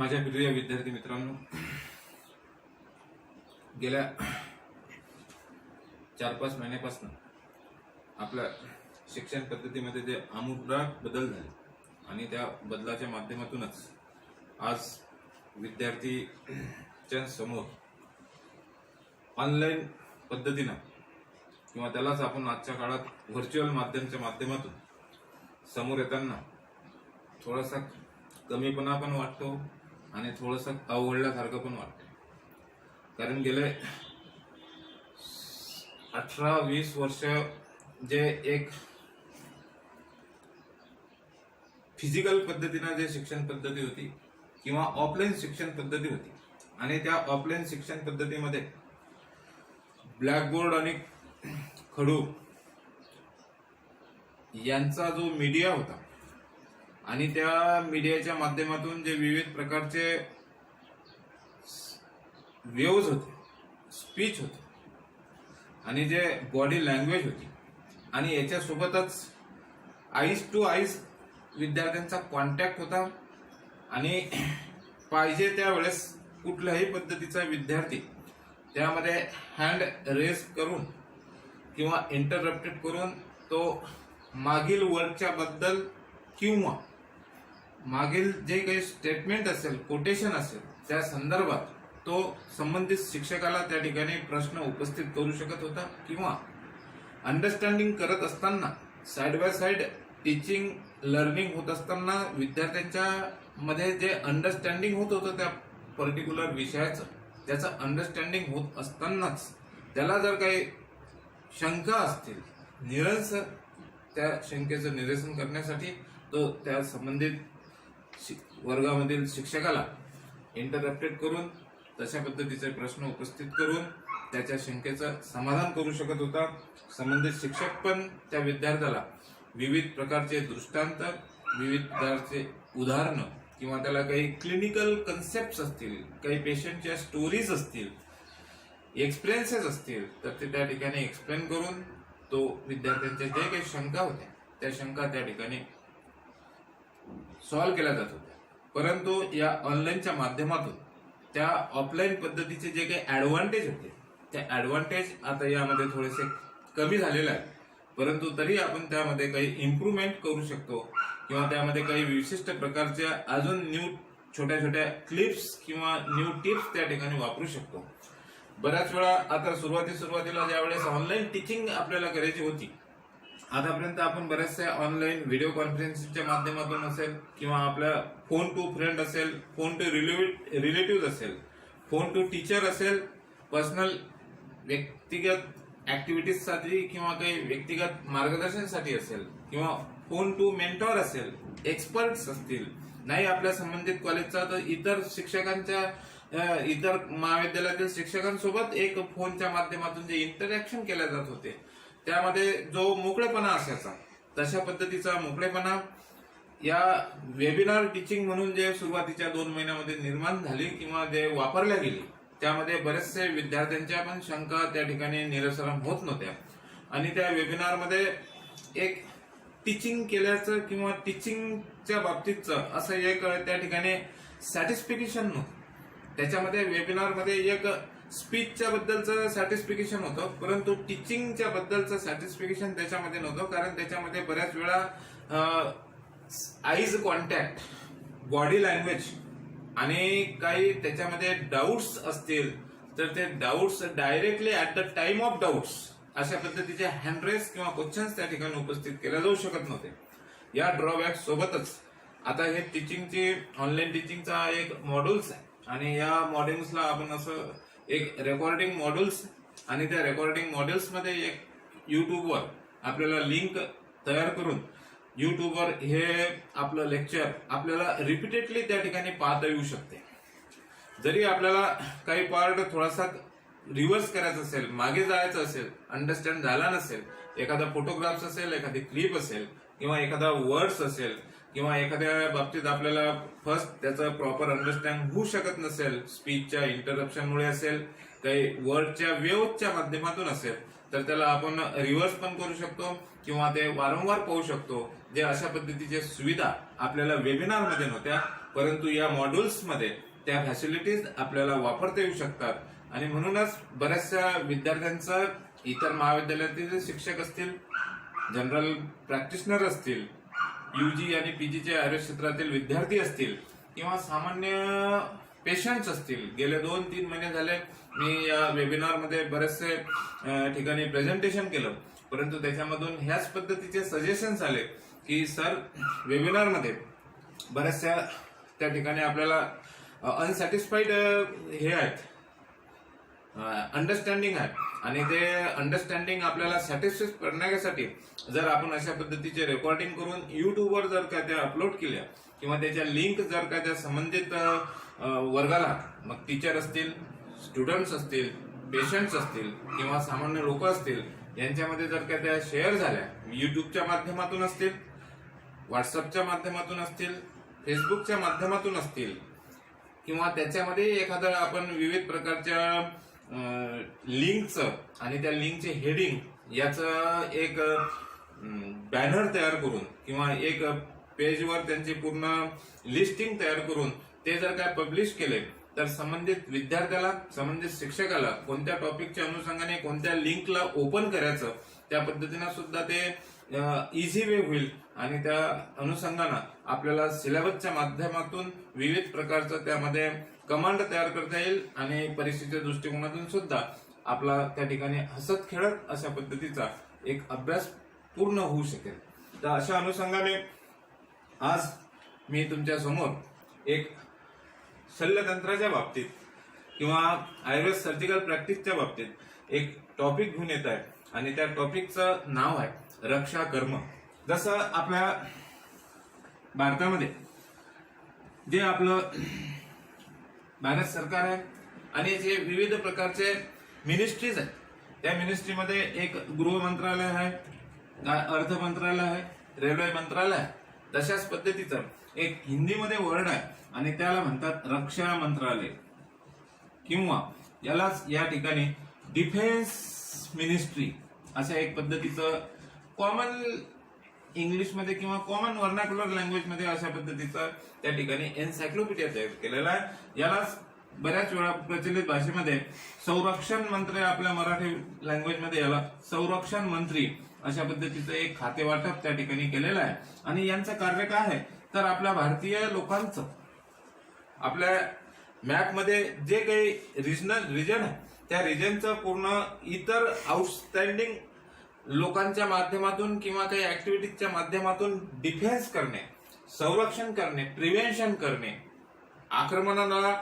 माझ्या प्रिय विद्यार्थी मित्रांनो, गेल्या 4-5 महिन्यापासून आपल्या शिक्षण पद्धतीमध्ये जे आमूलाग्र बदल झाले आणि त्या बदलाच्या माध्यमातूनच आज विद्यार्थीच्या समोर ऑनलाईन पद्धतीनं किंवा त्यालाच आपण आजच्या काळात व्हर्च्युअल माध्यमाच्या माध्यमातून समोर येताना थोडासा कमीपणा पण वाटतो आणि थोडंसं अवघडल्यासारखं पण वाटतं. कारण गेले 18-20 वर्ष जे एक फिजिकल पद्धतीनं जे शिक्षण पद्धती होती किंवा ऑफलाईन शिक्षण पद्धती होती आणि त्या ऑफलाईन शिक्षण पद्धतीमध्ये ब्लॅकबोर्ड आणि खडू यांचा जो मीडिया होता आणि त्या मीडियाच्या माध्यमातून जे विविध प्रकारचे वेव्ज होते, स्पीच होते आणि जे बॉडी लँग्वेज होती आणि याच्यासोबतच आईज टू आईज विद्यार्थ्यांचा कॉन्टॅक्ट होता आणि पाहिजे त्यावेळेस कुठल्याही पद्धतीचा विद्यार्थी त्यामध्ये हँड रेस करून किंवा इंटरप्टेड करून तो मागील वर्डच्या बद्दल किंवा मागील जे काही स्टेटमेंट असेल, कोटेशन असेल, त्या संदर्भात तो संबंधित शिक्षकाला त्या ठिकाणी प्रश्न उपस्थित करू शकत होता किंवा अंडरस्टँडिंग करत असताना side by side teaching learning होत असताना विद्यार्थ्यांच्या मध्ये जे अंडरस्टँडिंग होत होतं त्या पर्टिक्युलर विषयाचं, त्याचं अंडरस्टँडिंग होत असतानाच त्याला जर काही शंका असतील, निरसन त्या शंकेचं निरसन करण्यासाठी तो त्या संबंधित वर्गामधील शिक्षकाला इंटरप्टेड करून तशा पद्धतीचे प्रश्न उपस्थित करून त्याच्या शंकेचं समाधान करू शकत होता. संबंधित शिक्षक पण त्या विद्यार्थ्याला विविध प्रकारचे दृष्टांत, विविध प्रकारचे उदाहरणं किंवा त्याला काही क्लिनिकल कन्सेप्ट असतील, काही पेशंटच्या स्टोरीज असतील, एक्सपिरियन्सेस असतील तर ते त्या ठिकाणी एक्सप्लेन करून तो विद्यार्थ्यांच्या जे काही शंका होत्या त्या शंका त्या ठिकाणी सॉल्व्ह केल्या जात होत्या. परंतु या ऑनलाईनच्या माध्यमातून त्या ऑफलाईन पद्धतीचे जे काही ऍडव्हान्टेज होते त्या ऍडव्हान्टेज आता यामध्ये थोडेसे कमी झालेले आहेत. परंतु तरी आपण त्यामध्ये काही इम्प्रूव्हमेंट करू शकतो किंवा त्यामध्ये काही विशिष्ट प्रकारच्या अजून न्यू छोट्या छोट्या क्लिप्स किंवा न्यू टिप्स त्या ठिकाणी वापरू शकतो. बऱ्याच वेळा आता सुरुवातीला ज्यावेळेस ऑनलाईन टीचिंग आपल्याला करायची होती, आतापर्यंत आपण बऱ्याचशा ऑनलाईन व्हिडिओ कॉन्फरन्सिंगच्या माध्यमातून असेल किंवा आपल्या फोन टू फ्रेंड असेल, फोन टू रिलेटिव्ह असेल, फोन टू टीचर असेल, पर्सनल व्यक्तिगत ऍक्टिव्हिटीजसाठी किंवा काही व्यक्तिगत मार्गदर्शनासाठी असेल किंवा फोन टू मेंटॉर असेल, एक्सपर्ट्स असतील, नाही आपल्या संबंधित कॉलेजचा तर इतर शिक्षकांच्या इतर महाविद्यालयातील शिक्षकांसोबत एक फोनच्या माध्यमातून जे इंटरॅक्शन केले जात होते त्यामध्ये जो मोकळेपणा असायचा तशा पद्धतीचा मोकळेपणा या वेबिनार टीचिंग म्हणून जे सुरुवातीच्या 2 महिन्यामध्ये निर्माण झाली किंवा जे वापरल्या गेली त्यामध्ये बरेचसे विद्यार्थ्यांच्या पण शंका त्या ठिकाणी निरसन होत नव्हत्या आणि त्या वेबिनारमध्ये एक टीचिंग केल्याचं किंवा टीचिंगच्या बाबतीतचं असं एक त्या ठिकाणी सॅटिस्फिकेशन नव्हतं. त्याच्यामध्ये वेबिनारमध्ये एक स्पीचच्या बद्दलचं सॅटिस्फिकेशन होतं परंतु टीचिंगच्या बद्दलचं सॅटिस्फिकेशन त्याच्यामध्ये नव्हतं. कारण त्याच्यामध्ये बऱ्याच वेळा आईज कॉन्टॅक्ट, बॉडी लँग्वेज आणि काही त्याच्यामध्ये डाऊट्स असतील तर ते doubts directly at the time of doubts अशा पद्धतीचे हँडरेस किंवा क्वेश्चन्स त्या ठिकाणी उपस्थित केल्या जाऊ शकत नव्हते. या ड्रॉबॅक सोबतच आता हे टीचिंगची ऑनलाईन टीचिंगचा एक मॉड्यूल्स आहे आणि या मॉड्यूल्सला आपण असं एक रेकॉर्डिंग मॉड्यूल्स आणि त्या रेकॉर्डिंग मॉड्यूल्स मध्ये एक युट्यूबवर आपल्याला लिंक तयार करून युट्यूबवर हे आपलं लेक्चर आपल्याला रिपीटेडली त्या ठिकाणी पाहता येऊ शकते. जरी आपल्याला काही पार्ट थोडासा रिव्हर्स करायचं असेल, मागे जायचं असेल, अंडरस्टँड झाला नसेल, एखादा फोटोग्राफ्स असेल, एखादी क्लिप असेल किंवा एखादा वर्ड्स असेल किंवा एखाद्या बाबतीत आपल्याला फर्स्ट त्याचं प्रॉपर अंडरस्टँड होऊ शकत नसेल, स्पीचच्या इंटरप्शनमुळे असेल, काही वर्डच्या वेव्हच्या माध्यमातून असेल तर त्याला आपण रिव्हर्स पण करू शकतो किंवा ते वारंवार पाहू शकतो. जे अशा पद्धतीचे सुविधा आपल्याला वेबिनार मध्ये नव्हत्या, परंतु या मॉड्यूल्स मध्ये त्या फॅसिलिटीज आपल्याला वापरता येऊ शकतात. आणि म्हणूनच बऱ्याचशा विद्यार्थ्यांचं इतर महाविद्यालयातील शिक्षक असतील, जनरल प्रॅक्टिशनर असतील, UG आणि PGचे आयुर्वेद क्षेत्रातील विद्यार्थी असतील किंवा सामान्य पेशंट्स असतील, गेले 2-3 महिने झाले मी या वेबिनार मध्ये बरेचसे ठिकाणी प्रेझेंटेशन केलं, परंतु त्याच्यामधून ह्याच पद्धतीचे सजेशन्स आले की सर वेबिनार मध्ये बऱ्याचशा त्या ठिकाणी आपल्याला अनसॅटिस्फाईड हे आहेत, अंडरस्टँडिंग आहे, आणि ते अंडरस्टँडिंग आपल्याला सॅटिस्फाय करण्यासाठी जर आपण अशा पद्धतीचे रेकॉर्डिंग करून युट्यूबवर जर का त्या अपलोड केल्या किंवा त्याच्या लिंक जर का त्या संबंधित वर्गाला, मग टीचर असतील, स्टुडंट्स असतील, पेशंट्स असतील किंवा सामान्य लोक असतील, यांच्यामध्ये जर का त्या शेअर झाल्या, युट्यूबच्या माध्यमातून असतील, व्हॉट्सअपच्या माध्यमातून असतील, फेसबुकच्या माध्यमातून असतील, किंवा त्याच्यामध्ये एखादं आपण विविध प्रकारच्या लिंकचं आणि त्या लिंकचे हेडिंग याचं एक बॅनर तयार करून किंवा एक पेजवर त्यांची पूर्ण लिस्टिंग तयार करून ते जर काय पब्लिश केले तर संबंधित विद्यार्थ्याला, संबंधित शिक्षकाला कोणत्या टॉपिकच्या अनुषंगाने कोणत्या लिंकला ओपन करायचं त्या पद्धतीनं सुद्धा ते इझी वे होईल. आणि त्या अनुषंगानं आपल्याला सिलेबसच्या माध्यमातून विविध प्रकारचं त्यामध्ये कमांड तयार करता येईल आणि परीक्षेच्या दृष्टिकोनातून सुद्धा आपला त्या ठिकाणी हसत खेळत अशा पद्धतीचा एक अभ्यास पूर्ण होऊ शकेल. तर अशा अनुषंगाने आज मी तुमच्या समोर एक शल्यतंत्राच्या बाबतीत किंवा आयुर्वेद सर्जिकल प्रॅक्टिसच्या बाबतीत एक टॉपिक घेऊन येत आहे, आणि त्या टॉपिकचं नाव आहे रक्षा कर्म. जसं आपल्या भारतामध्ये जे आपलं भारत सरकार आहे आणि जे विविध प्रकारचे मिनिस्ट्रीज आहेत, त्या मिनिस्ट्रीमध्ये एक गृह मंत्रालय आहे, अर्थ मंत्रालय आहे, रेल्वे मंत्रालय आहे, तशाच पद्धतीचं एक हिंदीमध्ये वर्ड आहे आणि त्याला म्हणतात रक्षा मंत्रालय, किंवा यालाच या ठिकाणी डिफेन्स मिनिस्ट्री अशा एक पद्धतीचं कॉमन इंग्लिशमध्ये किंवा कॉमन वर्नाक्युलर लँग्वेजमध्ये अशा पद्धतीचं त्या ठिकाणी एन्सायक्लोपीडिया तयार केलेला आहे. यालाच बऱ्याच वेळा प्रचलित भाषेमध्ये संरक्षण मंत्री, आपल्या मराठी लँग्वेजमध्ये याला संरक्षण मंत्री अशा पद्धतीचं एक खाते वाटप त्या ठिकाणी केलेलं आहे. आणि यांचं कार्य काय आहे तर आपल्या भारतीय लोकांचं आपल्या मॅपमध्ये जे काही रिजन आहे त्या रिजनचं पूर्ण इतर आउटस्टँडिंग लोकांच्या माध्यमातून किंवा काही ऍक्टिव्हिटीजच्या माध्यमातून डिफेन्स करणे, संरक्षण करणे, प्रिव्हेन्शन करणे, आक्रमणाला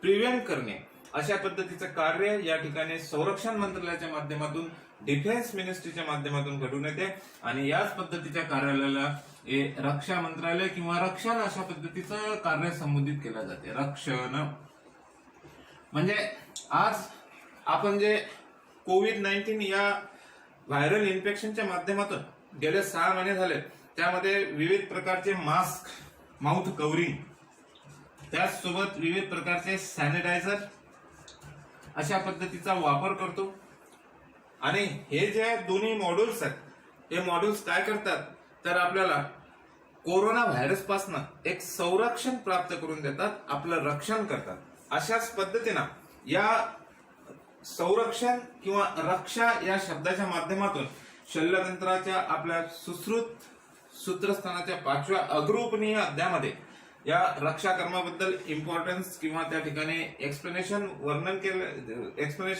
प्रिव्हेंट करणे अशा पद्धतीचं कार्य या ठिकाणी संरक्षण मंत्रालयाच्या माध्यमातून, डिफेन्स मिनिस्ट्रीच्या माध्यमातून घडून येते. आणि याच पद्धतीच्या कार्यालयाला रक्षा मंत्रालय किंवा रक्षण अशा पद्धतीचं कार्य संबोधित केलं जाते. रक्षण म्हणजे आज आपण जे कोविड-19 या व्हायरल इन्फेक्शनच्या माध्यमातून गेले 6 महिने झाले, त्यामध्ये विविध प्रकारचे मास्क, माउथ कव्हरिंग, त्याचसोबत विविध प्रकारचे सॅनिटायझर अशा पद्धतीचा वापर करतो. आणि हे जे दोन्ही मॉड्यूल्स आहेत, हे मॉड्यूल्स काय करतात तर आपल्याला कोरोना व्हायरस पासून एक संरक्षण प्राप्त करून देतात, आपलं रक्षण करतात. अशाच पद्धतीनं या संरक्षण किंवा रक्षा या शब्दाच्या माध्यमातून शल्यतंत्राच्या आपल्या सुश्रुत सूत्रस्थानाच्या 5व्या अग्रउपनीय अध्यायामध्ये या रक्षा कर्माबद्दल इम्पॉर्टन्स किंवा त्या ठिकाणी एक्सप्लेनेशन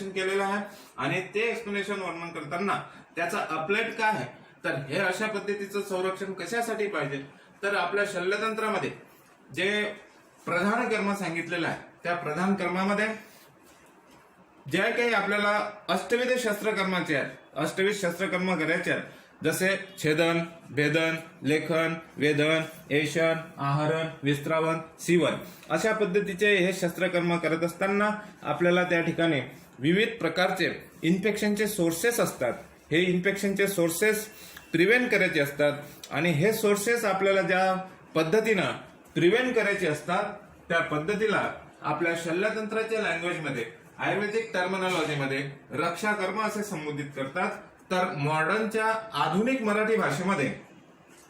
केलेलं आहे. आणि ते एक्सप्लेनेशन वर्णन करताना त्याचा अपलेट काय आहे तर हे अशा पद्धतीचं संरक्षण कशासाठी पाहिजे तर आपल्या शल्यतंत्रामध्ये जे प्रधान कर्म सांगितलेलं आहे त्या प्रधान कर्मामध्ये जे काही आपल्याला अष्टविध शस्त्रकर्माचे आहेत, अष्टविध शस्त्रकर्म करायचे आहेत, जसे छेदन, भेदन, लेखन, वेदन, ऐशन, आहरण, विस्त्रावन, सीवन अशा पद्धतीचे हे शस्त्रकर्म करत असताना आपल्याला त्या ठिकाणी विविध प्रकारचे इन्फेक्शनचे सोर्सेस असतात. हे इन्फेक्शनचे सोर्सेस प्रिव्हेंट करायचे असतात आणि हे सोर्सेस आपल्याला ज्या पद्धतीनं प्रिव्हेंट करायचे असतात त्या पद्धतीला आपल्या शल्यतंत्राच्या लँग्वेजमध्ये, आयुर्वेदिक टर्मिनॉलॉजीमध्ये रक्षा कर्म असे संबोधित करतात. तर मॉडर्नच्या आधुनिक मराठी भाषेमध्ये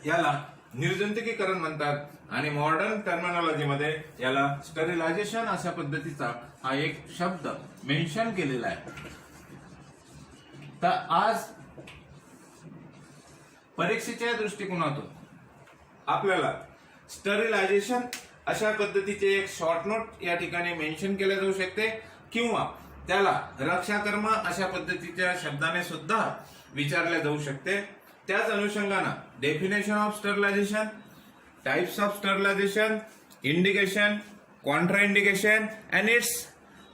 याला निर्जंतुकीकरण म्हणतात आणि मॉडर्न टर्मिनॉलॉजी मध्ये याला स्टरिलायझेशन अशा पद्धतीचा हा एक शब्द मेन्शन केलेला आहे. तर आज परीक्षेच्या दृष्टिकोनातून आपल्याला स्टरिलायझेशन अशा पद्धतीचे एक शॉर्ट नोट या ठिकाणी मेन्शन केले जाऊ शकते किंवा त्याला रक्षाकर्म अशा पद्धतीच्या शब्दाने सुद्धा विचारले जाऊ शकते. त्याच अनुषंगाने definition of sterilization, types of sterilization, indication, contra indication and its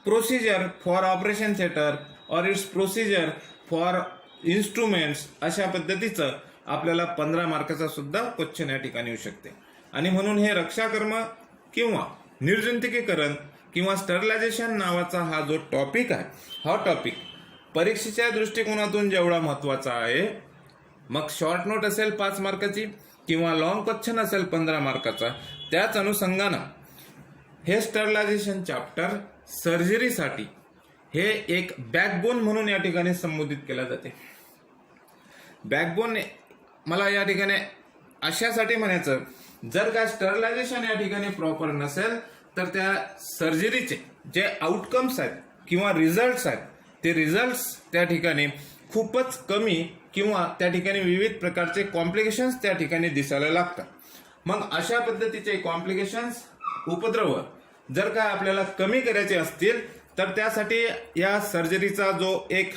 procedure for operation theatre or its procedure for instruments अशा पद्धतीचं आपल्याला 15 मार्काचा सुद्धा क्वेश्चन या ठिकाणी येऊ शकते. आणि म्हणून हे रक्षाकर्म किंवा निर्जंतुकीकरण किंवा स्टरिलायझेशन नावाचा हा जो टॉपिक आहे, हा टॉपिक परीक्षेच्या दृष्टिकोनातून जेवढा महत्वाचा आहे, मग शॉर्ट नोट असेल 5 मार्काची किंवा लॉंग क्वेश्चन असेल 15 मार्काचा, त्याच अनुषंगानं हे स्टरिलायझेशन चॅप्टर सर्जरीसाठी हे एक बॅकबोन म्हणून या ठिकाणी संबोधित केलं जाते. बॅकबोन मला या ठिकाणी अशासाठी म्हणायचं, जर का स्टरिलायझेशन या ठिकाणी प्रॉपर नसेल तर त्या सर्जरीचे जे आउटकम्स आहेत किंवा रिझल्ट्स आहेत, ते रिझल्ट्स त्या ठिकाणी खूपच कमी किंवा त्या ठिकाणी विविध प्रकारचे कॉम्प्लिकेशन्स त्या ठिकाणी दिसायला लागतात. मग अशा पद्धतीचे कॉम्प्लिकेशन्स, उपद्रव जर का आपल्याला कमी करायचे असतील तर त्यासाठी या सर्जरीचा जो एक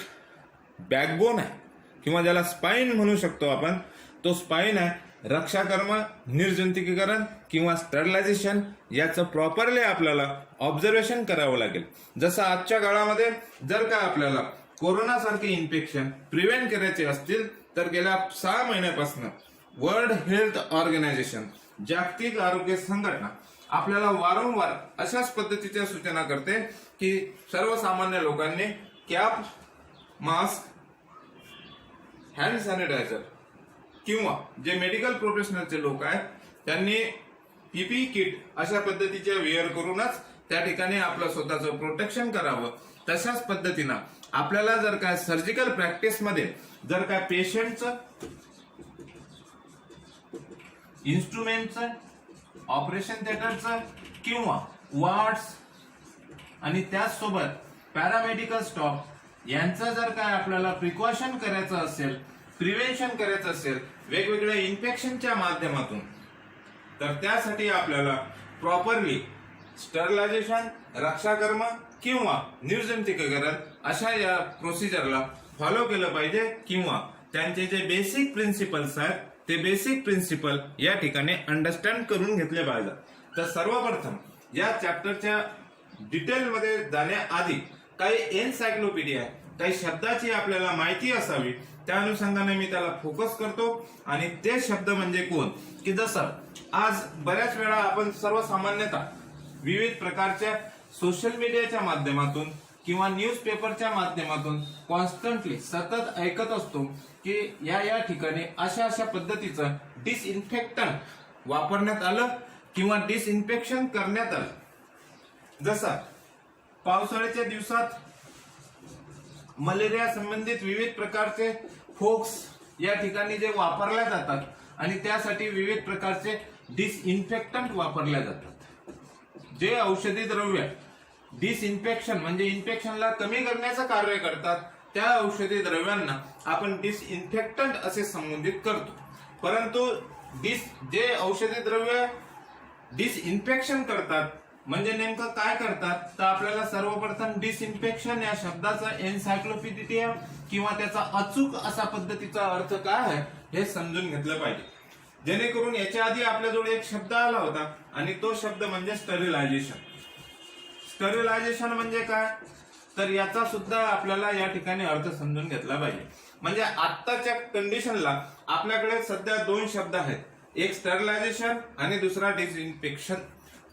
बॅकबोन आहे किंवा ज्याला स्पाइन म्हणू शकतो आपण, तो स्पाइन आहे रक्षाकर्म, निर्जंतुकीकरण किंवा स्टरिलायझेशन. याचं प्रॉपरली आपल्याला ऑब्झर्वेशन करावं लागेल. जसं आजच्या काळामध्ये जर का आपल्याला कोरोना सारखे इन्फेक्शन प्रिव्हेंट करायचे असतील तर गेल्या 6 महिन्यापासून वर्ल्ड हेल्थ ऑर्गनायझेशन, जागतिक आरोग्य संघटना आपल्याला वारंवार अशाच पद्धतीच्या सूचना करते की सर्वसामान्य लोकांनी कॅप, मास्क, हँड सॅनिटायझर किंवा जे मेडिकल प्रोफेशनलचे लोक आहेत त्यांनी पीपीई किट अशा पद्धतीच्या वेअर करूनच त्या ठिकाणी आपलं स्वतःचं प्रोटेक्शन करावं. तशाच पद्धतीनं आपल्याला जर काय सर्जिकल प्रॅक्टिसमध्ये जर काय पेशंटचं, इन्स्ट्रुमेंटचं, ऑपरेशन थिएटरचं किंवा वॉर्ड्स आणि त्याचसोबत पॅरामेडिकल स्टॉफ यांचं जर काय आपल्याला प्रिकॉशन करायचं असेल, प्रिव्हेन्शन करायचं असेल वेगवेगळ्या इन्फेक्शनच्या माध्यमातून, तर त्यासाठी आपल्याला प्रॉपरली स्टरिलायझेशन, रक्षाकर्म किंवा निर्जंतुकीकरण अशा या प्रोसिजरला फॉलो केलं पाहिजे किंवा त्यांचे जे बेसिक प्रिन्सिपल्स आहेत ते बेसिक प्रिन्सिपल या ठिकाणी अंडरस्टँड करून घेतले पाहिजे. तर सर्वप्रथम या चॅप्टरच्या डिटेलमध्ये जाण्याआधी काही एन्सायक्लोपीडिया, काही शब्दाची आपल्याला माहिती असावी, त्या अनुषंगाने मी त्याला फोकस करतो. आणि ते शब्द म्हणजे कोण, की जसं आज बऱ्याच वेळा आपण सर्वसामान्यतः विविध प्रकारच्या सोशल मीडियाच्या माध्यमातून किंवा न्यूजपेपरच्या माध्यमातून कॉन्स्टंटली सतत ऐकत असतो की या ठिकाणी अशा पद्धतीचं डिसइन्फेक्टंट वापरण्यात आलं किंवा डिसइन्फेक्शन करण्यात आलं. जसं पावसाळ्याच्या दिवसात मलेरिया संबंधित विविध प्रकारचे फोक्स या ठिकाणी जे वापरल्या जातात आणि त्यासाठी विविध प्रकारचे डिसइन्फेक्टंट वापरल्या जातात. जे औषधी द्रव्य डिसइन्फेक्शन म्हणजे इन्फेक्शनला कमी करण्याचं कार्य करतात, त्या औषधी द्रव्यांना आपण डिसइन्फेक्टंट असे संबोधित करतो. परंतु जे औषधी द्रव्य डिसइन्फेक्शन करतात म्हणजे नेमकं काय करतात, तर आपल्याला सर्वप्रथम डिसइन्फेक्शन या शब्दाचा एन्सायक्लोपीडिया किंवा त्याचा अचूक असा पद्धतीचा अर्थ काय आहे हे समजून घेतलं पाहिजे. जेणेकरून याच्या आधी आपल्याजवळ एक शब्द आला होता आणि तो शब्द म्हणजे स्टरिलायझेशन. स्टरिलायझेशन म्हणजे काय, तर याचा सुद्धा आपल्याला या ठिकाणी अर्थ समजून घेतला पाहिजे. म्हणजे आत्ताच्या कंडिशनला आपल्याकडे सध्या 2 शब्द आहेत, एक स्टरिलायझेशन आणि दुसरा डिसइन्फेक्शन.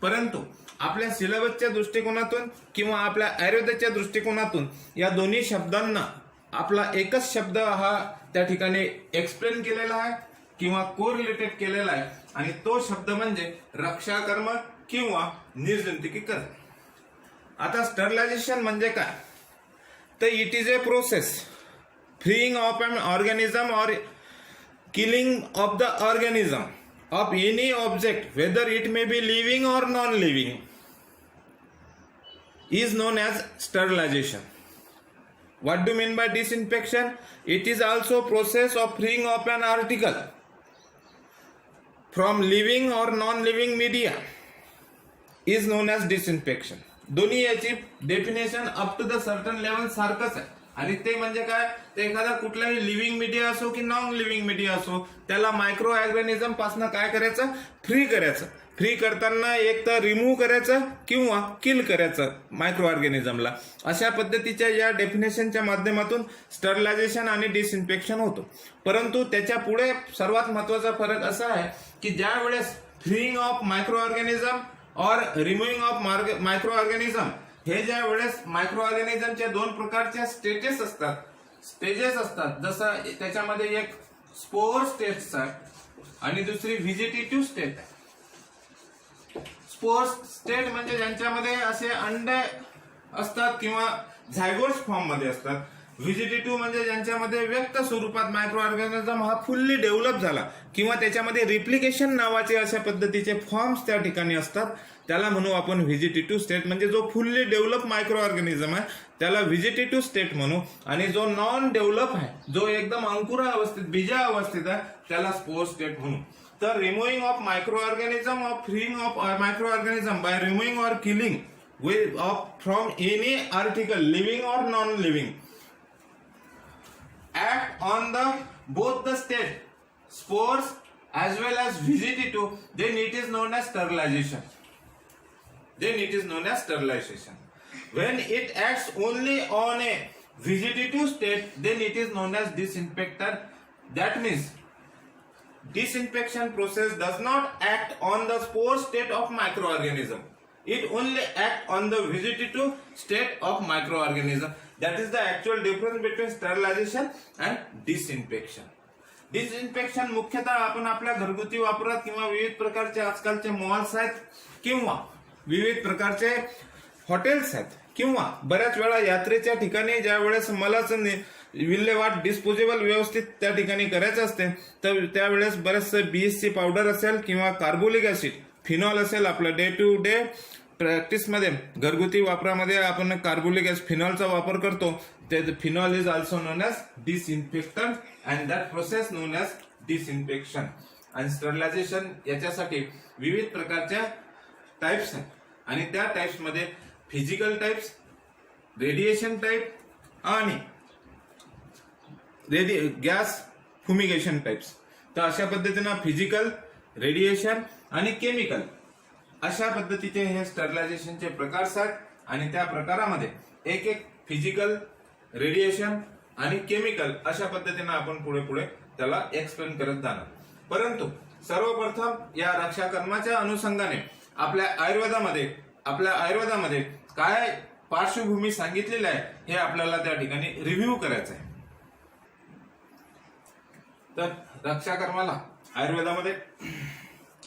परंतु आपल्या सिलेबसच्या दृष्टिकोनातून किंवा आपल्या आयुर्वेदाच्या दृष्टिकोनातून या दोन्ही शब्दांना आपला एकच शब्द हा त्या ठिकाणी एक्सप्लेन केलेला आहे किंवा कोरिलेटेड केलेला आहे आणि तो शब्द म्हणजे रक्षाकर्म किंवा निर्जंतुकीकरण. आता स्टरिलायझेशन म्हणजे काय, तर it is a process freeing of an organism or killing of the organism of any object, whether it may be living or non-living, is known as sterilization. What do you mean by disinfection? It is also process of freeing of an article from living or non-living media is known as disinfection. दोन्ही याची definition up to the certain level सारखंच आहे. आणि ते म्हणजे काय, ते एखादा कुठलाही लिव्हिंग मीडिया असो की नॉन लिव्हिंग मीडिया असो, त्याला मायक्रो ऑर्गॅनिझम पासून काय करायचं, फ्री करायचं. फ्री करताना एक तर रिमूव्ह करायचं किंवा किल करायचं मायक्रो ऑर्गॅनिझमला. अशा पद्धतीच्या या डेफिनेशनच्या माध्यमातून स्टरलायझेशन आणि डिसइन्फेक्शन होतो. परंतु त्याच्या पुढे सर्वात महत्वाचा फरक असा आहे की ज्या वेळेस फ्रीइंग ऑफ मायक्रो ऑर्गॅनिझम और रिमूव्हिंग ऑफ मायक्रो ऑर्गॅनिझम, हे ज्या वेळेस मायक्रो ऑर्गॅनिझमच्या दोन प्रकारच्या स्टेजेस असतात. जसं त्याच्यामध्ये एक स्पोर स्टेज आहे आणि दुसरी व्हिजिटेटिव्ह स्टेट आहे. स्पोर स्टेट म्हणजे ज्यांच्यामध्ये असे अंडे असतात किंवा झायगोट्स फॉर्म मध्ये असतात. व्हिजिटेटिव्ह म्हणजे ज्यांच्यामध्ये व्यक्त स्वरूपात मायक्रो ऑर्गॅनिझम हा फुल्ली डेव्हलप झाला किंवा त्याच्यामध्ये रिप्लिकेशन नावाचे अशा पद्धतीचे फॉर्म्स त्या ठिकाणी असतात, त्याला म्हणू आपण व्हिजिटेटिव्ह स्टेट. म्हणजे जो फुल्ली डेव्हलप मायक्रो ऑर्गॅनिझम आहे त्याला व्हिजिटेटिव्ह स्टेट म्हणू, आणि जो नॉन डेव्हलप आहे, जो एकदम अंकुरा अवस्थेत बीजा अवस्थेत आहे, त्याला स्पोर स्टेट म्हणू. तर removing of micro organism of freeing of micro organism by removing or killing from any article living or non living act on the both the state, spores as well as vegetative, then it is known as sterilization. When it acts only on a vegetative state, then it is known as disinfectant. That means disinfection process does not act on the spore state of microorganism. It only act on the vegetative state of microorganism. That is the actual difference between sterilization and disinfection. Disinfection मुख्यतः आपण आपल्या घरगुती वापरात किंवा विविध प्रकारचे आजकालचे malls आहेत किंवा विविध प्रकारचे हॉटेल्स आहेत किंवा बऱ्याच वेळा यात्रेच्या ठिकाणी ज्या वेळेस मलाचं विल्हेवाट डिस्पोजेबल व्यवस्थित त्या ठिकाणी करायचं असते, तर त्यावेळेस बरेचसे बीएससी पावडर असेल किंवा कार्बोलिक ऍसिड, फिनॉल असेल, आपलं डे टू डे प्रॅक्टिसमध्ये घरगुती वापरामध्ये आपण कार्बोलिक ऍसिड फिनॉलचा वापर करतो. ते phenol is also known as disinfectant and that process known as disinfection. आणि स्टरलायझेशन याच्यासाठी विविध प्रकारच्या टाइप्स आहेत आणि त्या टाइप्स मध्ये फिजिकल टाइप्स, रेडिएशन टाइप आणि गॅस फ्युमिगेशन टाइप्स. तर अशा पद्धतीनं फिजिकल, रेडिएशन आणि केमिकल अशा पद्धतीचे हे स्टरलायझेशनचे प्रकार आहेत. आणि त्या प्रकारामध्ये एक एक फिजिकल, रेडिएशन आणि केमिकल अशा पद्धतीने आपण पुढे पुढे त्याला एक्सप्लेन करत जाणार. परंतु सर्वप्रथम या रक्षाकर्माच्या अनुषंगाने आपल्या आयुर्वेदामध्ये काय पार्श्वभूमी सांगितलेली आहे हे आपल्याला त्या ठिकाणी रिव्ह्यू करायचं आहे. तर रक्षाकर्माला आयुर्वेदामध्ये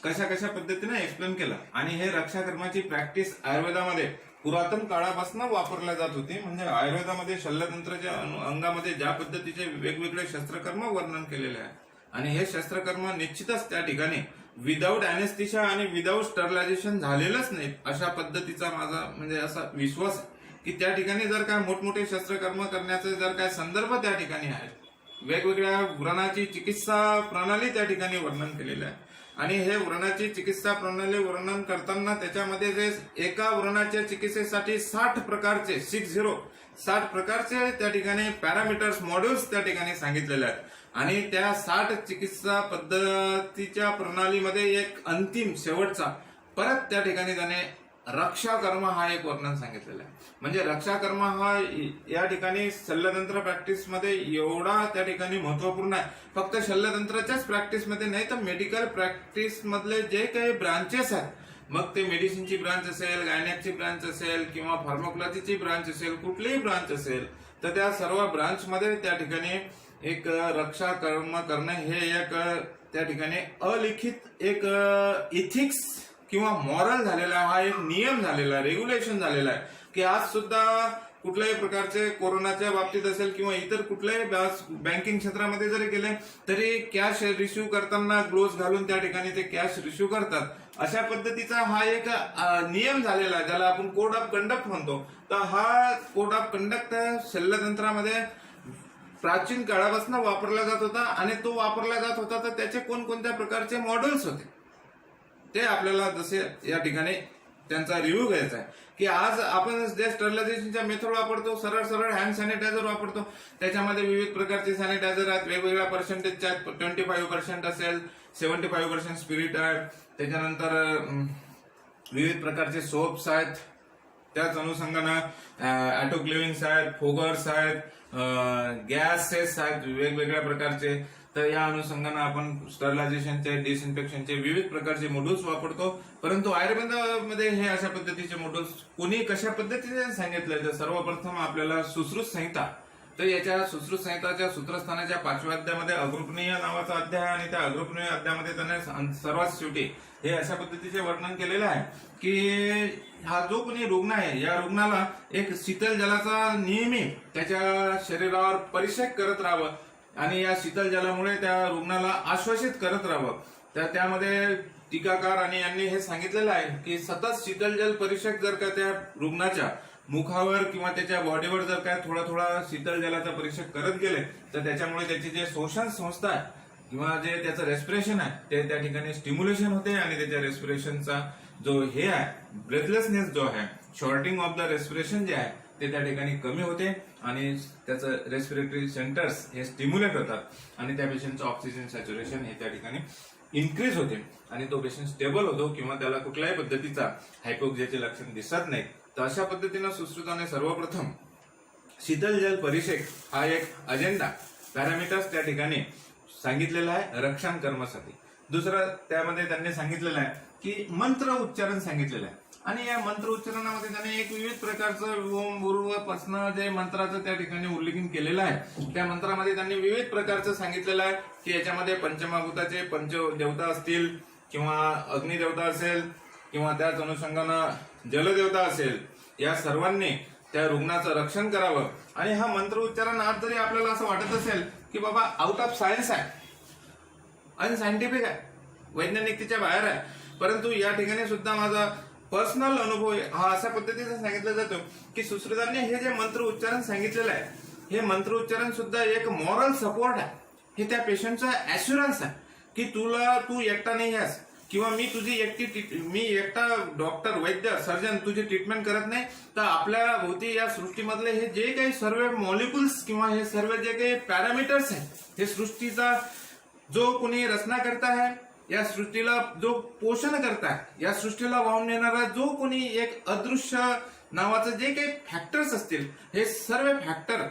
कशा कशा पद्धतीने एक्सप्लेन केलं आणि हे रक्षाकर्माची प्रॅक्टिस आयुर्वेदामध्ये पुरातन काळापासून वापरल्या जात होती. म्हणजे आयुर्वेदामध्ये शल्यतंत्राच्या अंगामध्ये ज्या पद्धतीचे वेगवेगळे शस्त्रकर्म वर्णन केलेले आहे आणि हे शस्त्रकर्म निश्चितच त्या ठिकाणी विदाऊट अॅनेस्थेशिया आणि विदाऊट स्टरलायझेशन झालेलंच नाही अशा पद्धतीचा माझा म्हणजे असा विश्वास आहे की त्या ठिकाणी जर काय मोठमोठे शस्त्रकर्म करण्याचे जर काय संदर्भ त्या ठिकाणी आहेत, वेगवेगळ्या व्रणाची चिकित्सा प्रणाली त्या ठिकाणी वर्णन केलेलं आहे. आणि हे व्रणाची चिकित्सा प्रणाली वर्णन करताना त्याच्यामध्ये जे एका व्रणाच्या चिकित्सेसाठी 60 प्रकारचे 60 प्रकारचे त्या ठिकाणी पॅरामीटर्स, मॉड्यूल्स त्या ठिकाणी सांगितलेले आहेत. आणि त्या 60 चिकित्सा पद्धतीच्या प्रणालीमध्ये एक अंतिम शेवटचा परत त्या ठिकाणी त्याने रक्षाकर्म हा एक वर्णन सांगितलेला आहे. म्हणजे रक्षाकर्म हा या ठिकाणी शल्यतंत्र प्रॅक्टिस मध्ये एवढा त्या ठिकाणी महत्वपूर्ण आहे. फक्त शल्यतंत्राच्याच प्रॅक्टिस मध्ये नाही तर मेडिकल प्रॅक्टिस मधले जे काही ब्रांचेस आहेत, मग ते मेडिसिनची ब्रांच असेल, गायनॅकची ब्रांच असेल किंवा फार्माकोलॉजीची ब्रांच असेल, कुठलीही ब्रांच असेल, तर त्या सर्व ब्रांच मध्ये त्या ठिकाणी एक रक्षाकर्म करणं हे एक त्या ठिकाणी अलिखित एक इथिक्स किंवा मॉरल झालेला हा एक नियम झालेला, रेग्युलेशन झालेला आहे की आज सुद्धा कुठल्याही प्रकारचे कोरोनाच्या बाबतीत असेल किंवा इतर कुठल्याही बँकिंग क्षेत्रामध्ये जरी गेले तरी कॅश रिसिव्ह करताना ग्लोव्ह घालून त्या ठिकाणी ते कॅश रिसिव्ह करतात. अशा पद्धतीचा हा एक नियम झालेला आहे, ज्याला आपण कोड ऑफ कंडक्ट म्हणतो. तर हा कोड ऑफ कंडक्ट शल्यतंत्रामध्ये प्राचीन काळापासून वापरला जात होता आणि तो वापरला जात होता. तर त्याचे कोणकोणत्या प्रकारचे मॉडेल्स होते ते आपल्याला जसे या ठिकाणी त्यांचा रिव्ह्यू घ्यायचा आहे की आज आपण जे स्टरलायझेशनच्या मेथड वापरतो, सरळ सरळ हँड सॅनिटायझर वापरतो. त्याच्यामध्ये विविध प्रकारचे सॅनिटायझर आहेत, वेगवेगळ्या पर्सेंटेजच्या 25% असेल, 75% स्पिरिट आहे. त्याच्यानंतर विविध प्रकारचे सोप्स आहेत, त्याच अनुषंगानं ऑटोक्लेविंग्स आहेत, फोगर्स आहेत, गॅसेस आहेत वेगवेगळ्या प्रकारचे. तर या अनुषंगानं आपण स्टरलायझेशनचे, डिसइन्फेक्शनचे विविध प्रकारचे मॉड्यूल्स वापरतो. परंतु आयुर्वेदामध्ये हे अशा पद्धतीचे मॉड्यूल्स कोणी कशा पद्धतीने सांगितले तर सर्वप्रथम आपल्याला सुश्रुत संहिता. तर याच्या सुश्रुत संहिताच्या सूत्रस्थानाच्या 5व्या अध्यायामध्ये अग्रपनीय नावाचा अध्याय आणि त्या अग्रपनीय अध्यायामध्ये त्याने सर्वात शेवटी हे अशा पद्धतीचे वर्णन केलेलं आहे की हा जो कोणी रुग्ण आहे या रुग्णाला एक शीतल जलाचा नेहमी त्याच्या शरीरावर परिषेक करत राहावं आणि या शीतल जलामुळे त्या रुग्णाला आश्वासित करत राहावं. तर त्यामध्ये टीकाकार आणि यांनी हे सांगितलेलं आहे की सतत शीतल जल परिषेक जर का त्या रुग्णाच्या मुखावर किंवा त्याच्या बॉडीवर जर काय थोडा थोडा शीतल जलाचा परिषेक करत गेले तर त्याच्यामुळे त्याची जे श्वसन संस्था आहे किंवा जे त्याचं रेस्पिरेशन आहे ते त्या ठिकाणी स्टिम्युलेशन होते आणि त्याच्या रेस्पिरेशनचा जो हे आहे ब्रेथलेसनेस जो आहे, शॉर्टिंग ऑफ द रेस्पिरेशन जे आहे ते त्या ठिकाणी कमी होते आणि त्याचं रेस्पिरेटरी सेंटर्स हे स्टिम्युलेट होतात आणि त्या पेशंटचं ऑक्सिजन सॅच्युरेशन हे त्या ठिकाणी इन्क्रीज होते आणि तो पेशंट स्टेबल होतो किंवा त्याला कुठल्याही पद्धतीचा हायपोक्सियाचे लक्षण दिसत नाही. तर अशा पद्धतीनं सुश्रुताने सर्वप्रथम शीतल जल परिषेक हा एक अजेंडा पॅरामीटर्स त्या ठिकाणी सांगितलेला आहे रक्षण कर्मासाठी. दुसरं त्यामध्ये त्यांनी सांगितलेलं आहे की मंत्र उच्चारण सांगितलेलं आहे आणि या मंत्र उच्चारणामध्ये त्यांनी एक विविध प्रकारचं ओम उर्वपासन जे मंत्राचं त्या ठिकाणी उल्लेख केलेलं आहे. त्या मंत्रामध्ये त्यांनी विविध प्रकारचं सांगितलेलं आहे की याच्यामध्ये पंचमहाभूताचे पंचदेवता असतील किंवा अग्निदेवता असेल किंवा त्याच अनुषंगानं जलदेवता असेल, या सर्वांनी त्या रुग्णाचं रक्षण करावं. आणि हा मंत्र उच्चारण आज जरी आपल्याला असं वाटत असेल की बाबा आउट ऑफ सायन्स आहे, अनसायंटिफिक आहे, वैज्ञानिकतेच्या बाहेर आहे, परंतु या ठिकाणी सुद्धा माझा पर्सनल अनुभव हा अशा पद्धतीचा सांगितला जातो की सुश्रुतांनी हे जे मंत्र उच्चारण सांगितलेलं आहे हे मंत्र उच्चारण सुद्धा एक मॉरल सपोर्ट आहे. हे त्या पेशंटचा ऍश्युरन्स आहे की तू एकटा नाही आहेस किंवा मी एकटा डॉक्टर, वैद्य, सर्जन तुझी ट्रीटमेंट करत नाही. तर आपल्या भोवती या सृष्टीमधले हे जे काही सर्व मॉलिक्युल्स किंवा हे सर्व जे काही पॅरामीटर्स आहेत हे सृष्टीचा जो कोणी रचना करता आहे, या सृष्टीला जो पोषण करताय, या सृष्टीला वाहून नेणारा जो कोणी एक अदृश्य नावाचं जे काही फॅक्टर्स असतील हे सर्व फॅक्टर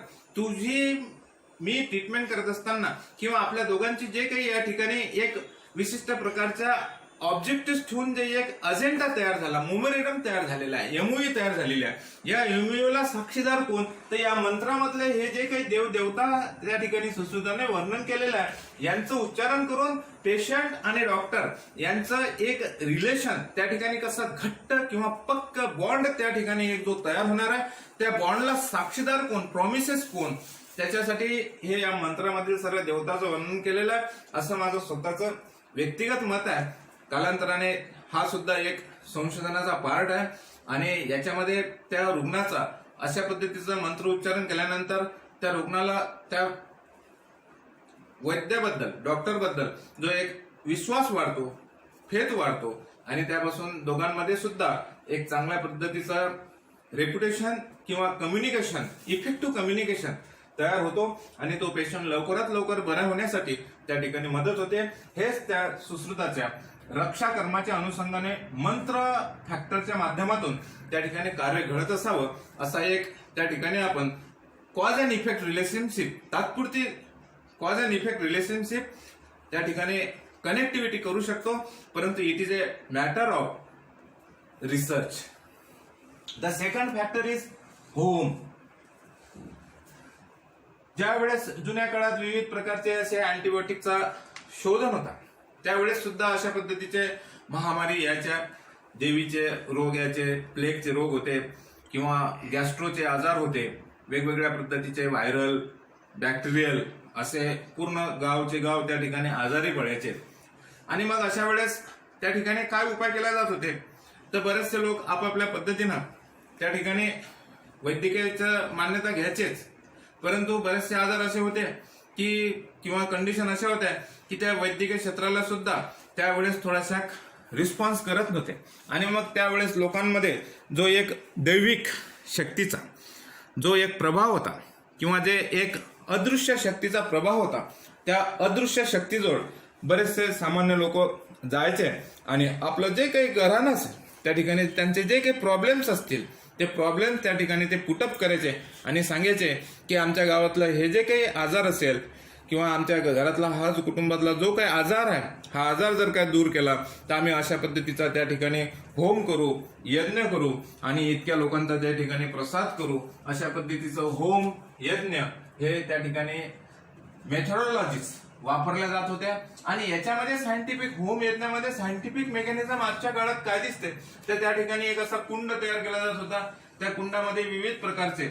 मी ट्रीटमेंट करत असताना किंवा आपल्या दोघांची जे काही या ठिकाणी एक विशिष्ट प्रकारच्या ऑब्जेक्टिव्ह ठेवून जे एक अजेंडा तयार झाला, मोमेरिडम तयार झालेला आहे, एमओयू तयार झालेली आहे. या एमओयूला साक्षीदार कोण तर या मंत्रामधले हे जे काही देवदेवता त्या ठिकाणी सुश्रुताने वर्णन केलेलं आहे यांचं उच्चारण करून पेशंट आणि डॉक्टर यांचं एक रिलेशन त्या ठिकाणी कसं घट्ट किंवा पक्क बॉन्ड त्या ठिकाणी एक जो तयार होणार आहे त्या बॉन्डला साक्षीदार कोण, प्रॉमिसेस कोण, त्याच्यासाठी हे या मंत्रामधील सर्व देवताचं वर्णन केलेलं आहे असं माझं स्वतःचं व्यक्तिगत मत आहे. कालांतराने हा सुद्धा एक संशोधनाचा पार्ट आहे आणि याच्यामध्ये त्या रुग्णाचा अशा पद्धतीचं मंत्र उच्चारण केल्यानंतर त्या रुग्णाला त्या वैद्याबद्दल, डॉक्टरबद्दल जो एक विश्वास वाढतो, फेथ वाढतो आणि त्यापासून दोघांमध्ये सुद्धा एक चांगल्या पद्धतीचा रेप्युटेशन किंवा कम्युनिकेशन, इफेक्टिव्ह कम्युनिकेशन तयार होतो आणि तो पेशंट लवकरात लवकर बरा होण्यासाठी त्या ठिकाणी मदत होते. हेच त्या सुश्रुताच्या रक्षा कर्माच्या अनुषंगाने मंत्र फॅक्टरच्या माध्यमातून त्या ठिकाणी कार्य घडत असावं असा एक त्या ठिकाणी आपण कॉज अँड इफेक्ट रिलेशनशिप, तात्पुरती कॉज अँड इफेक्ट रिलेशनशिप त्या ठिकाणी कनेक्टिव्हिटी करू शकतो. परंतु it is A matter of research. The second factor is home. ज्या वेळेस जुन्या काळात विविध प्रकारचे असे अँटीबायोटिकचा शोधन होता त्यावेळेस सुद्धा अशा पद्धतीचे महामारी याच्या, देवीचे रोग याचे, प्लेगचे रोग होते किंवा गॅस्ट्रोचे आजार होते, वेगवेगळ्या पद्धतीचे व्हायरल, बॅक्टेरियल असे पूर्ण गावचे गाव त्या ठिकाणी आजारी पडायचे. आणि मग अशा वेळेस त्या ठिकाणी काय उपाय केले जात होते, तर बरेचसे लोक आपापल्या पद्धतीनं त्या ठिकाणी वैद्यकीयचं मान्यता घ्यायचेच, परंतु बरेचसे आजार असे होते की किंवा कंडिशन अशा होत्या की त्या वैद्यकीय क्षेत्राला सुद्धा त्यावेळेस थोडासा रिस्पॉन्स करत नव्हते. आणि मग त्यावेळेस लोकांमध्ये जो एक दैविक शक्तीचा जो एक प्रभाव होता किंवा जे एक अदृश्य शक्तीचा प्रभाव होता, त्या अदृश्य शक्तीजवळ बरेचसे सामान्य लोक जायचे आणि आपलं जे काही घराणं असेल त्या ठिकाणी त्यांचे जे काही प्रॉब्लेम्स असतील ते प्रॉब्लेम त्या ठिकाणी ते पुटअप करायचे आणि सांगायचे की आमच्या गावातलं हे जे काही आजार असेल किंवा आमच्या घरातला हा जो कुटुंबातला जो काही आजार आहे, हा आजार जर काय दूर केला तर आम्ही अशा पद्धतीचा त्या ठिकाणी होम करू, यज्ञ करू आणि इतक्या लोकांचा त्या ठिकाणी प्रसाद करू. अशा पद्धतीचं होम यज्ञ हे त्या ठिकाणी मेथोडॉलॉजीज वापरल्या जात होत्या. आणि याच्यामध्ये सायंटिफिक होम यज्ञामध्ये सायंटिफिक मेकॅनिझम आजच्या काळात काय दिसते, तर त्या ठिकाणी एक असा कुंड तयार केला जात होता. त्या कुंडामध्ये विविध प्रकारचे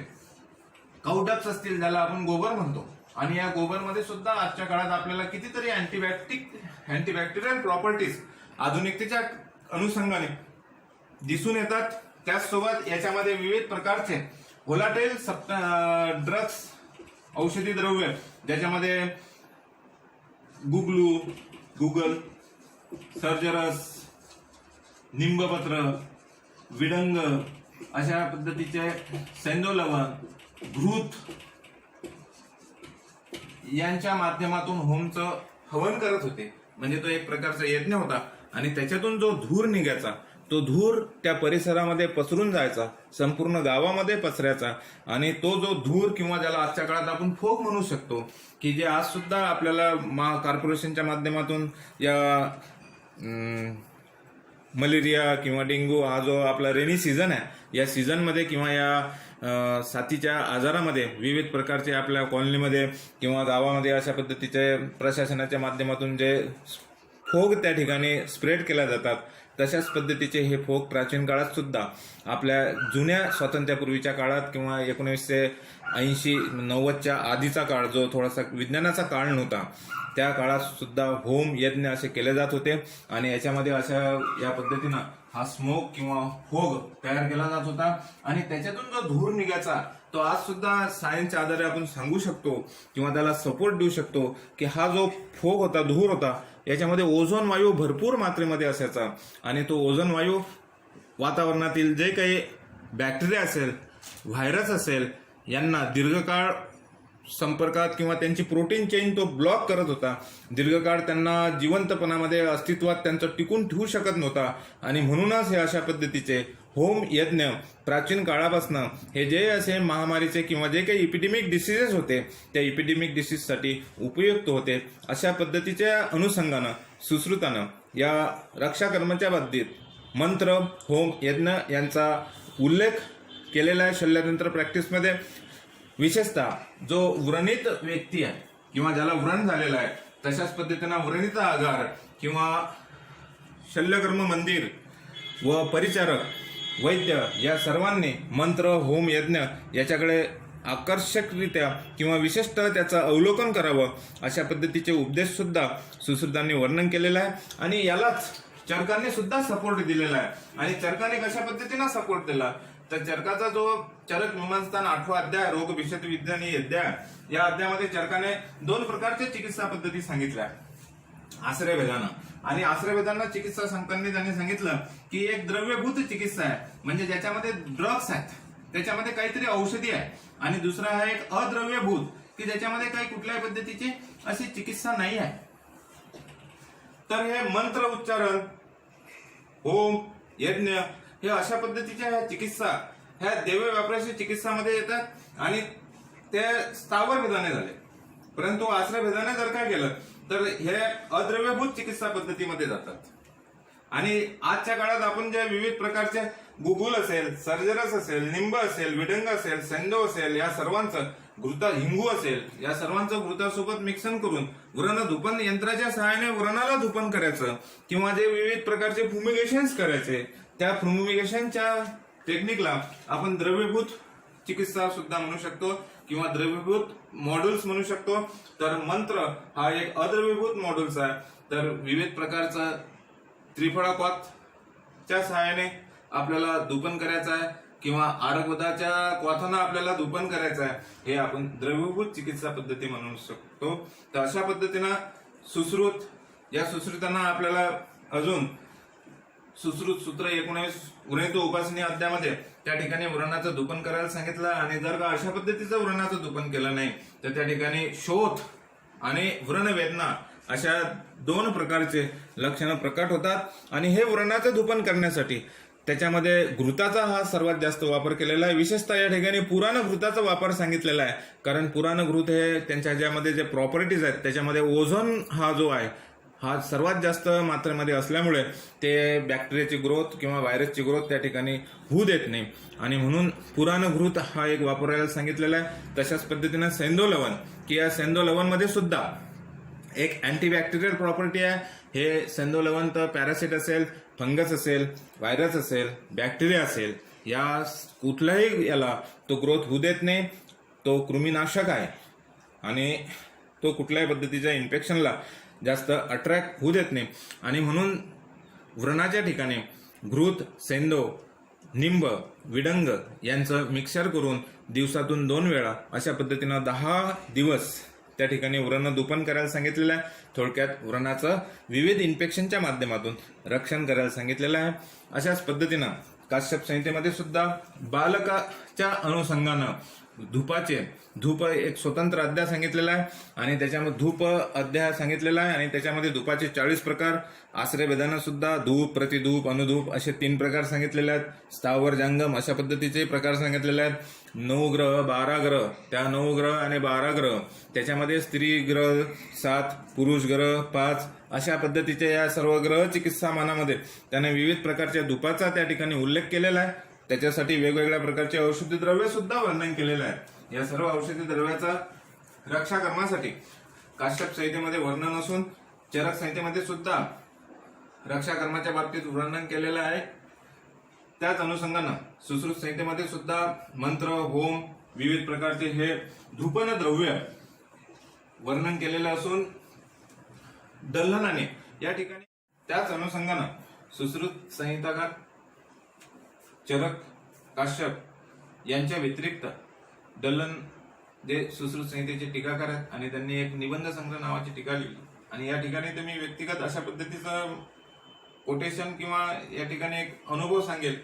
काउडक्स असतील, ज्याला आपण गोबर म्हणतो, आणि या गोबरमध्ये सुद्धा आजच्या काळात आपल्याला कितीतरी अँटीबॅक्टेरियल प्रॉपर्टीज आधुनिकतेच्या अनुषंगाने दिसून येतात. त्याचसोबत याच्यामध्ये विविध प्रकारचे व्होलाटाईल ड्रग्स, औषधी द्रव्य, ज्याच्यामध्ये गुगल, सर्जरस, निंबपत्र, विडंग अशा पद्धतीचे सेंदोलवन, घृत यांच्या माध्यमातून होमचं हवन करत होते. म्हणजे तो एक प्रकारचा यज्ञ होता आणि त्याच्यातून जो धूर निघायचा तो धूर त्या परिसरामध्ये पसरून जायचा, संपूर्ण गावामध्ये पसरायचा. आणि तो जो धूर किंवा ज्याला आजच्या काळात आपण फोग म्हणू शकतो, की जे आज सुद्धा आपल्याला कॉर्पोरेशनच्या माध्यमातून या मलेरिया किंवा डेंग्यू हा जो आपला रेनी सीझन आहे, या सीझनमध्ये किंवा या साथीच्या आजारामध्ये विविध प्रकारचे आपल्या कॉलनीमध्ये किंवा गावामध्ये अशा पद्धतीचे प्रशासनाच्या माध्यमातून जे फोग त्या ठिकाणी स्प्रेड केल्या जातात, तशाच पद्धतीचे हे फोग प्राचीन काळात सुद्धा आपल्या जुन्या स्वातंत्र्यापूर्वीच्या काळात किंवा 1980-90च्या आधीचा काळ जो थोडासा विज्ञानाचा काळ नव्हता, त्या काळात सुद्धा होम यज्ञ असे केले जात होते. आणि याच्यामध्ये अशा या पद्धतीनं हा स्मोक किंवा फोग तयार केला जात होता. आणि त्याच्यातून जो धूर निघायचा तो आज सुद्धा सायन्सच्या आधारे आपण सांगू शकतो किंवा त्याला सपोर्ट देऊ शकतो की हा जो फोग होता, धूर होता, याच्यामध्ये ओझोन वायू भरपूर मात्रेमध्ये असायचा. आणि तो ओझोन वायू वातावरणातील जे काही बॅक्टेरिया असेल, व्हायरस असेल, यांना दीर्घकाळ संपर्कात किंवा त्यांची प्रोटीन चेन तो ब्लॉक करत होता. दीर्घकाळ त्यांना जिवंतपणामध्ये अस्तित्वात त्यांचं टिकून ठेवू शकत नव्हता. आणि म्हणूनच हे अशा पद्धतीचे होम यज्ञ प्राचीन काळापासून हे जे असे महामारीचे किंवा जे काही इपिडेमिक डिसीजेस होते त्या इपिडेमिक डिसीजसाठी उपयुक्त होते. अशा पद्धतीच्या अनुषंगानं सुश्रुतानं या रक्षा कर्माच्या बाबतीत मंत्र, होम यज्ञ यांचा उल्लेख केलेला आहे शल्यतंत्र प्रॅक्टिसमध्ये. विशेषतः जो व्रणित व्यक्ती आहे किंवा ज्याला व्रण झालेला आहे, तशाच पद्धतीनं व्रणित आजार किंवा शल्यकर्म मंदिर व परिचारक, वैद्य या सर्वांनी मंत्र, होम यज्ञ याच्याकडे आकर्षकरित्या किंवा विशिष्ट त्याचं अवलोकन करावं, अशा पद्धतीचे उपदेश सुद्धा सुश्रुतांनी वर्णन केलेलं आहे. आणि यालाच चरकांनी सुद्धा सपोर्ट दिलेला आहे. आणि चरकाने कशा पद्धतीनं सपोर्ट दिला, तर चरकाचा जो चरक मीमांसा 8वा अध्याय रोग विषद विज्ञानी अध्याय, या अध्यायामध्ये चरकाने 2 प्रकारच्या चिकित्सा पद्धती सांगितल्या. आश्रयभेदानं आणि आश्रयभेदांना चिकित्सा सांगताना त्यांनी सांगितलं की एक द्रव्यभूत चिकित्सा आहे, म्हणजे ज्याच्यामध्ये ड्रग्स आहेत, त्याच्यामध्ये काहीतरी औषधी आहे. आणि दुसरा आहे एक अद्रव्यभूत, की ज्याच्यामध्ये काही कुठल्याही पद्धतीची अशी चिकित्सा नाही आहे. तर हे मंत्र उच्चारण, होम यज्ञ हे अशा पद्धतीच्या ह्या चिकित्सा ह्या देव व्यापाराची चिकित्सामध्ये येतात. आणि ते स्थावर भेदाने झाले. परंतु आश्रय भेदाने जर काय केलं तर हे अद्रव्यभूत चिकित्सा पद्धतीमध्ये जातात. आणि आजच्या काळात आपण जे विविध प्रकारचे गुगुल असेल, सर्जरस असेल, निंब असेल, विडंग असेल, सेंदो असेल, या सर्वांचं हिंगू असेल, या सर्वांचं घृतासोबत मिक्सन करून व्रण धुपन यंत्राच्या सहाय्याने व्रणाला धुपन करायचं किंवा जे विविध प्रकारचे फ्युमिगेशन्स करायचे, त्या फ्युमिगेशनच्या टेक्निकला आपण द्रव्यभूत चिकित्सा सुद्धा म्हणू शकतो किंवा द्रव्यभूत मॉड्यूल्स म्हणू शकतो. तर मंत्र हा एक अद्रव्यभूत मॉड्यूल्स आहे. तर विविध प्रकारचा त्रिफळा क्वाथच्या सहाय्याने आपल्याला धूपन करायचं आहे किंवा आरगवदाच्या क्वाथानं आपल्याला धूपन करायचं आहे, हे आपण द्रव्यभूत चिकित्सा पद्धती म्हणू शकतो. तर अशा पद्धतीनं सुश्रुत, या सुश्रुतांना आपल्याला अजून सुश्रुत सूत्र 19 व्रणित उपासनी अध्यायामध्ये त्या ठिकाणी व्रणाचं धूपन करायला सांगितलं. आणि जर का अशा पद्धतीचं व्रणाचं धूपन केलं नाही तर त्या ठिकाणी शोथ आणि व्रणवेदना अशा 2 प्रकारचे लक्षणं प्रकट होतात. आणि हे व्रणाचं धूपन करण्यासाठी त्याच्यामध्ये घृताचा हा सर्वात जास्त वापर केलेला आहे. विशेषतः या ठिकाणी पुराण घृताचा वापर सांगितलेला आहे, कारण पुराण घृत हे त्यांच्या ज्यामध्ये जे प्रॉपर्टीज आहेत त्याच्यामध्ये ओझोन हा जो आहे हा सर्वात जास्त मात्रेमध्ये असल्यामुळे ते बॅक्टेरियाची ग्रोथ किंवा व्हायरसची ग्रोथ त्या ठिकाणी होऊ देत नाही, आणि म्हणून पुराण घृत हा एक वापरायला सांगितलेला आहे. तशाच पद्धतीनं सेंदो लवण, की या सेंदो लवणमध्ये सुद्धा एक अँटीबॅक्टेरियल प्रॉपर्टी आहे. हे सेंदो लवण तर पॅरासिट असेल, फंगस असेल, व्हायरस असेल, बॅक्टेरिया असेल, या कुठल्याही याला तो ग्रोथ होऊ देत नाही. तो कृमीनाशक आहे आणि तो कुठल्याही पद्धतीच्या इन्फेक्शनला जास्त अट्रॅक्ट होऊ देत नाही. आणि म्हणून व्रणाच्या ठिकाणी घृत, सेंदो, निंब, विडंग यांचं मिक्सर करून दिवसातून 2 वेळा अशा पद्धतीनं 10 दिवस त्या ठिकाणी व्रण धूपन करायला सांगितलेलं आहे. थोडक्यात व्रणाचं विविध इन्फेक्शनच्या माध्यमातून रक्षण करायला सांगितलेलं आहे. अशाच पद्धतीनं काश्यप संहितेमध्ये सुद्धा बालकाच्या अनुषंगानं धूप एक स्वतंत्र अध्याय सांगितलेला आहे आणि त्याच्यामध्ये धूप अध्याय सांगितलेला आहे. आणि त्याच्यामध्ये धूपाचे 40 प्रकार, आश्रय भेदानं सुद्धा धूप, प्रतिधूप, अनुधूप असे 3 प्रकार सांगितलेले आहेत. स्थावर, जंगम अशा पद्धतीचे प्रकार सांगितलेले आहेत. 9 ग्रह, 12 ग्रह, त्या 9 ग्रह आणि 12 ग्रह त्याच्यामध्ये स्त्री ग्रह 7, पुरुष ग्रह 5 अशा पद्धतीच्या या सर्व ग्रह चिकित्सा मानामध्ये त्याने विविध प्रकारच्या धूपाचा त्या ठिकाणी उल्लेख केलेला आहे. त्याच्यासाठी वेगवेगळ्या प्रकारचे औषधी द्रव्य सुद्धा वर्णन केलेलं आहे. या सर्व औषधी द्रव्याचा रक्षा करण्यासाठी काश्यप संहितेमध्ये वर्णन असून चरक संहितेमध्ये सुद्धा रक्षा कर्माच्या बाबतीत वर्णन केलेलं आहे. त्याच अनुषंगानं सुश्रुत संहितेमध्ये सुद्धा मंत्र, होम, विविध प्रकारचे हे धूपन द्रव्य वर्णन केलेलं असून दल्हनाने या ठिकाणी त्याच अनुषंगानं सुश्रुत संहिताकार चरक, काश्यप यांच्या व्यतिरिक्त दल्हन जे सुश्रुत संहितेचे टीकाकार आहेत आणि त्यांनी एक निबंध संग्रह नावाची टीका लिहिली. आणि या ठिकाणी तुम्ही व्यक्तिगत अशा पद्धतीचं कोटेशन किंवा या ठिकाणी एक अनुभव सांगेल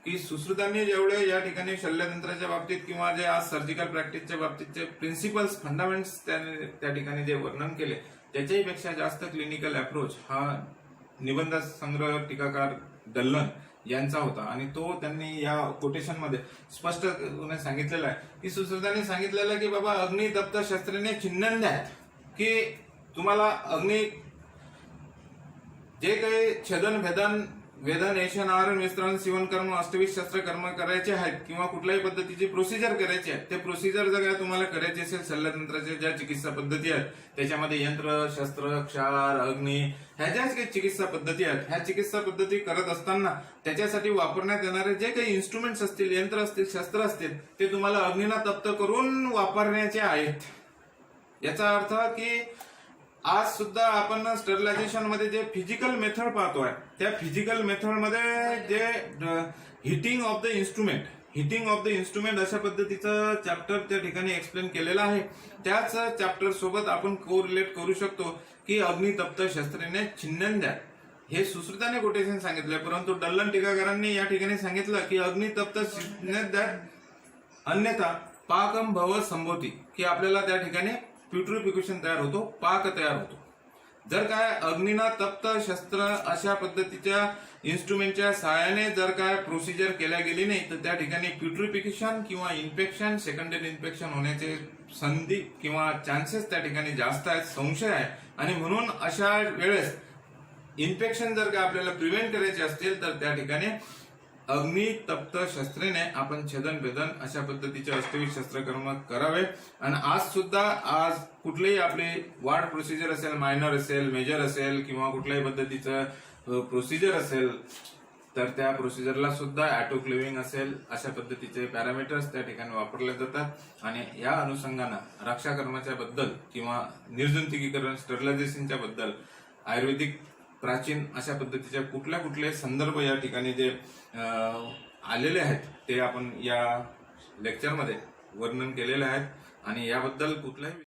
की सुश्रुतांनी जेवढे या ठिकाणी शल्यतंत्राच्या बाबतीत किंवा जे आज सर्जिकल प्रॅक्टिसच्या बाबतीतचे प्रिन्सिपल्स, फंडामेंट्स त्या ठिकाणी जे वर्णन केले त्याच्याही पेक्षा जास्त क्लिनिकल अप्रोच हा निबंध संग्रह टीकाकार दल्हन यांचा होता. आणि तो त्यांनी या कोटेशन मध्ये स्पष्टपणे सांगितलेला आहे की सुश्रुतांनी सांगितलेलं की बाबा अग्नितप्त शस्त्रेने छिन्नन द्या, की तुम्हाला अग्नी जे काही छेदन, भेदन, वेदन, ऐशन, आवरण, विस्तरण, शिवण कर्म, अष्टविध शस्त्र कर्म करायचे आहेत किंवा कुठल्याही पद्धतीची प्रोसिजर करायची आहे, ते प्रोसिजर जर का तुम्हाला करायचे असेल शल्यतंत्राच्या ज्या चिकित्सा पद्धती आहेत त्याच्यामध्ये यंत्र, शस्त्र, क्षार, अग्नी ह्या ज्या काही चिकित्सा पद्धती आहेत, ह्या चिकित्सा पद्धती करत असताना त्याच्यासाठी वापरण्यात येणारे जे काही इन्स्ट्रुमेंट्स असतील, यंत्र असतील, शस्त्र असतील, ते तुम्हाला अग्नीला तप्त करून वापरण्याचे आहेत. याचा अर्थ की आज सुद्धा आपण स्टरलायझेशन मध्ये जे फिजिकल मेथड पाहतोय त्या फिजिकल मेथड मध्ये जे हिटिंग ऑफ द इन्स्ट्रुमेंट अशा पद्धतीचं चॅप्टर त्या ठिकाणी एक्सप्लेन केलेलं आहे. त्याच चॅप्टर सोबत आपण कोरिलेट करू शकतो की अग्नितप्त शस्त्रेने छिन्नन द्या, हे सुश्रुताने कोटेशन सांगितलंय. परंतु दल्हन टीकाकारांनी या ठिकाणी सांगितलं की अग्नितप्त छिन्नन द्या, अन्यथा पाकम भव संभवती, की आपल्याला त्या ठिकाणी प्युट्रिफिकेशन तयार होतो, पाक तयार होतो. जर काय अग्निना तप्त शस्त्र अशा पद्धतीच्या इन्स्ट्रुमेंटच्या सहाय्याने जर काय प्रोसिजर केल्या गेली नाही तर त्या ठिकाणी प्युट्रिफिकेशन किंवा इन्फेक्शन, सेकंडरी इन्फेक्शन होण्याचे संधी किंवा चान्सेस त्या ठिकाणी जास्त आहेत, संशय आहे. आणि म्हणून अशा वेळेस इन्फेक्शन जर का आपल्याला प्रिव्हेंट करायचे असतील तर त्या ठिकाणी अग्नितप्त शस्त्रेने आपण छेदन, भेदन अशा पद्धतीचे अष्टविध शस्त्रकर्म करावे. आणि आज कुठलेही आपली वार्ड प्रोसिजर असेल, मायनर असेल, मेजर असेल किंवा कुठल्याही पद्धतीचं प्रोसिजर असेल, तर त्या प्रोसिजरला सुद्धा ऑटोक्लेविंग असेल अशा पद्धतीचे पॅरामीटर्स त्या ठिकाणी वापरले जातात आणि या अनुषंगानं रक्षाकर्माच्या बद्दल किंवा निर्जंतुकीकरण स्टरलायझेशनच्या बद्दल आयुर्वेदिक प्राचीन अशा पद्धतीच्या कुठले संदर्भ या ठिकाणी जे आलेले आहेत ते आपण या लेक्चरमध्ये वर्णन केलेले आहेत आणि याबद्दल कुठलाही